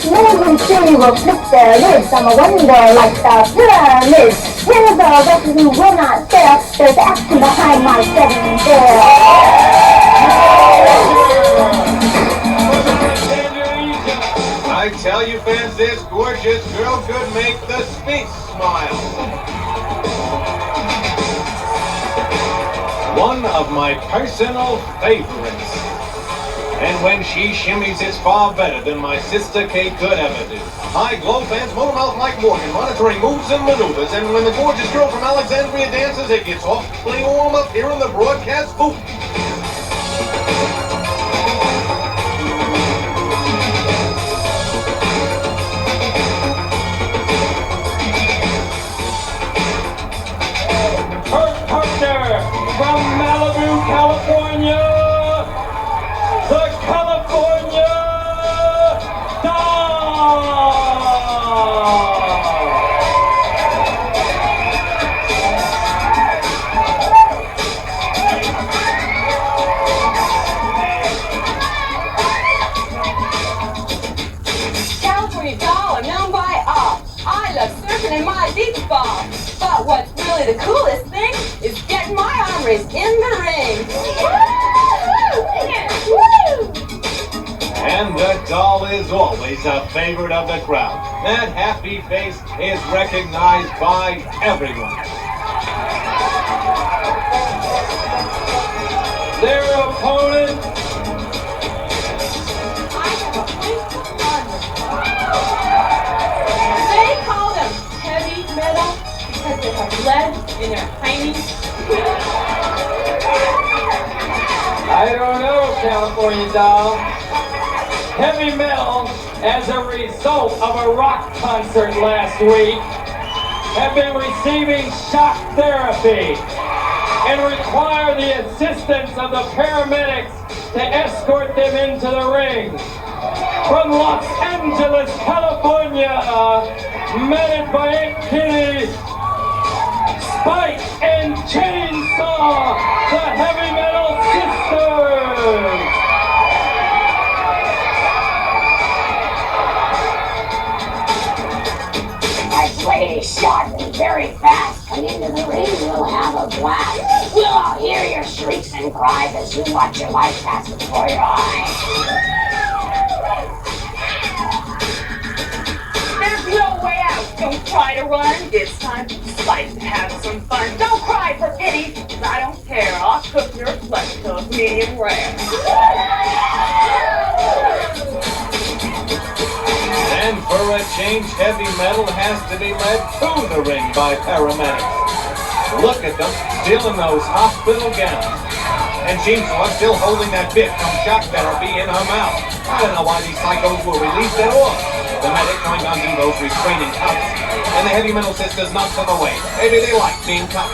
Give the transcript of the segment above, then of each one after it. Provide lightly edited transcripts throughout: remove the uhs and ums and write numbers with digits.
Maybe she will flip their lids on a window like the pyramids. Here's the rest who will not fail. There's action behind my seven there. I tell you fans, this gorgeous girl could make the Sphinx smile. One of my personal favorites. And when she shimmies, it's far better than my sister Kate could ever do. Hi, Glow fans, motormouth Mike Morgan, monitoring moves and maneuvers. And when the gorgeous girl from Alexandria dances, it gets awfully warm up here in the broadcast booth. Her partner from Malibu, California, the California Doll! California Doll, I'm known by all. I love surfing in my beach ball. But what's really the coolest thing is getting my arm raised in the ring. And the doll is always a favorite of the crowd. That happy face is recognized by everyone. Their opponent, I have a place to run. They call them heavy metal because they have lead in their tiny. I don't know, California Doll. Heavy metal, as a result of a rock concert last week, have been receiving shock therapy and require the assistance of the paramedics to escort them into the ring. From Los Angeles, California, managed by Aunt Kitty, Spike and Chainsaw, the Heavy Metal Sisters. Pretty sharp and very fast. Come into the ring, we'll have a blast. We'll all hear your shrieks and cries as you watch your life pass before your eyes. There's no way out. Don't try to run. It's time to fight and have some fun. Don't cry for pity, 'cause I don't care. I'll cook your flesh till it's medium rare. And for a change, heavy metal has to be led to the ring by paramedics. Look at them, still in those hospital gowns. And Chainsaw still holding that bit from shock therapy in her mouth. I don't know why these psychos were released at all. The medic trying to undo those restraining cuffs. And the Heavy Metal Sisters knocked them away. Maybe they like being cuffed.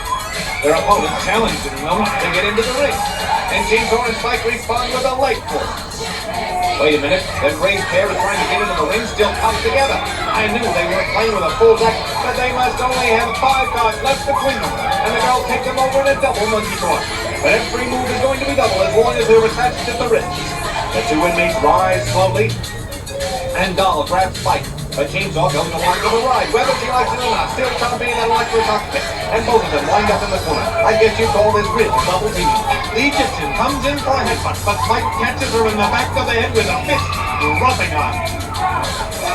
Their opponent challenging them to get into the ring. And Chainsaw and Spike respond with a leg force. Wait a minute, that raised pair is trying to get into the ring, still cuffed together. I knew they weren't playing with a full deck, but they must only have 5 cards left between them. And the girls take them over in a double monkey form. But every move is going to be double as long as they're attached at the wrists. The two inmates rise slowly, and Doll grabs Spike. But Chainsaw goes along for the ride, whether she likes it or not, still chomping an electric cockpit. And both of them wind up in the corner. I guess you'd call this real double teaming. The Egyptian comes in for a headbutt, but Spike catches her in the back of the head with a fist, dropping her.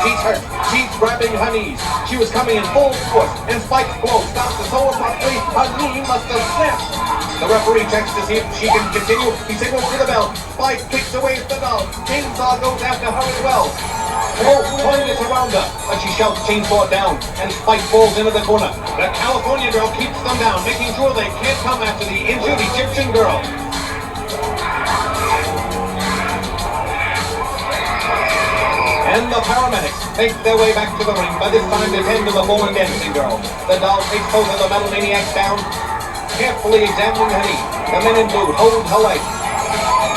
She's hurt. She's grabbing her knees. She was coming in full force, and Spike's blow stops her so abruptly, her knee must have snapped. The referee checks to see if she can continue. He signals to the bell. Spike kicks away at the Doll. Chainsaw goes after her as well. Both pointers around her, but she shouts Chainsaw down, and Spike falls into the corner. The California girl keeps them down, making sure they can't come after the injured Egyptian girl. And the paramedics make their way back to the ring, but this time they tend to the fallen dancing girl. The Doll takes both of the metal maniacs down, carefully examining her knee. The men in blue hold her leg.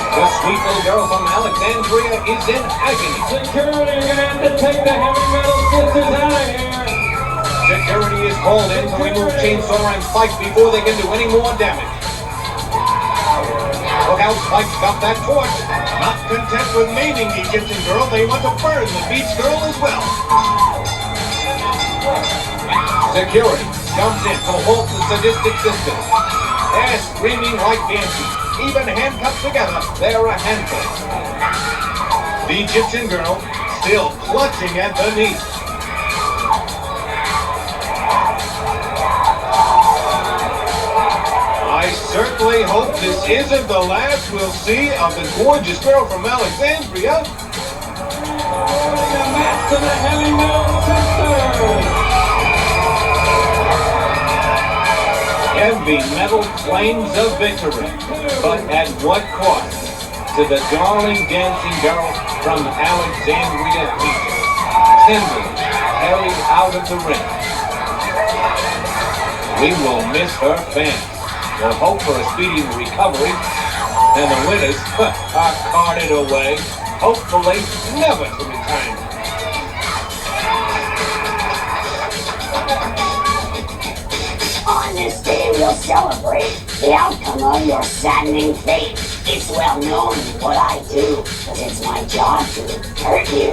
The sweet little girl from Alexandria is in agony. Security, you're gonna have to take the Heavy Metal Sisters out of here. Security is called in to remove Chainsaw and Spike before they can do any more damage. Look out, Spike's got that torch. Not content with maiming the Egyptian girl, they want to burn the beach girl as well. Security jumps in to halt the sadistic sister. They're screaming like banshees. Even handcuffed together, they're a handful. The Egyptian girl still clutching at the knee. I certainly hope this isn't the last we'll see of the gorgeous girl from Alexandria. The match to the Heavy Metal Sisters. Heavy Metal claims a victory, but at what cost to the darling dancing girl from Alexandria, Egypt, tenderly carried out of the ring. We will miss her fans. We'll hope for a speedy recovery, and the winners are carted away, hopefully never to return. On this day we'll celebrate the outcome of your saddening fate. It's well known what I do, because it's my job to hurt you.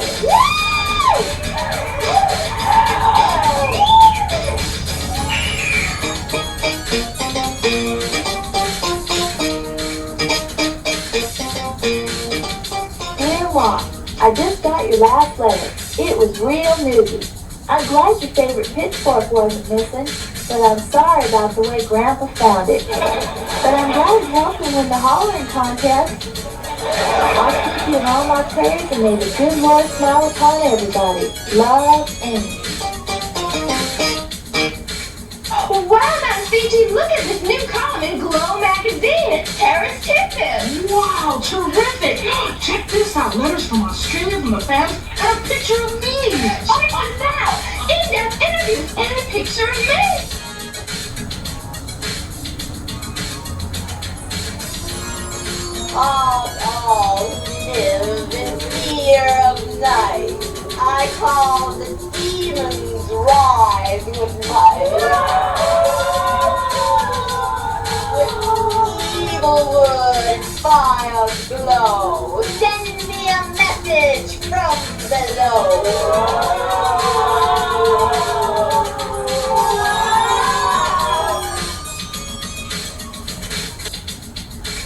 I just got your last letter. It was real newsy. I'm glad your favorite pitchfork wasn't missing, but I'm sorry about the way Grandpa found it. But I'm glad it helped him win the hollering contest. I'll keep you in all my prayers, and may the good Lord smile upon everybody. Love, Amy. Oh, wow, Madam Fiji, look at this new column in Glow magazine. It's Paris Tiffin. Wow, terrific! Check this out. Letters from Australia from the fans and a picture of me. Oh, wow, in-depth interviews and a picture of me. All live in fear of night. I call the demons rise with evil words, fire glow. Send me a message from below.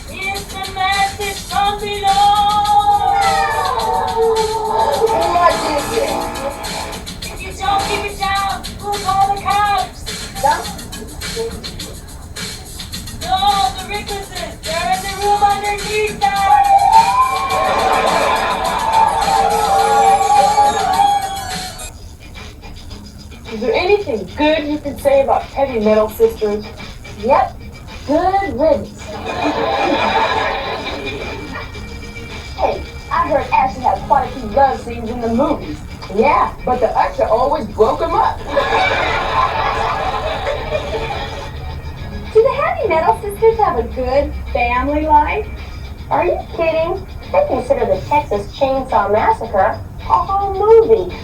It's a message from below. What is it? If you don't keep it down, we'll call the cops. No, the Ricklesses, they're in the room underneath us. Is there anything good you can say about Heavy Metal Sisters? Yep, good riddance. Hey, I heard Ashley had quite a few love scenes in the movies. Yeah, but the usher always broke them up. Do the Heavy Metal Sisters have a good family life? Are you kidding? They consider the Texas Chainsaw Massacre a whole movie.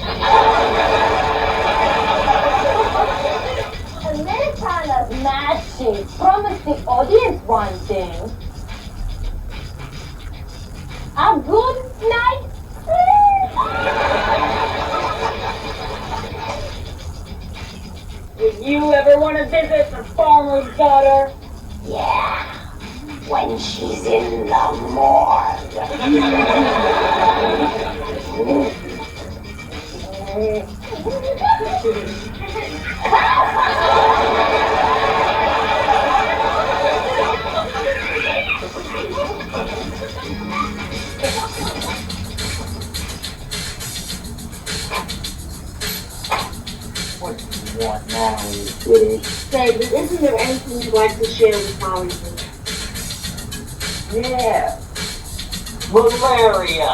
And they kind of matchy promised the audience one thing. A good night sleep. Would you ever want to visit the farmer's daughter? Yeah, when she's in the morgue. What now, Kitty? Say, isn't there anything you'd like to share with Hollywood? Yeah. Malaria.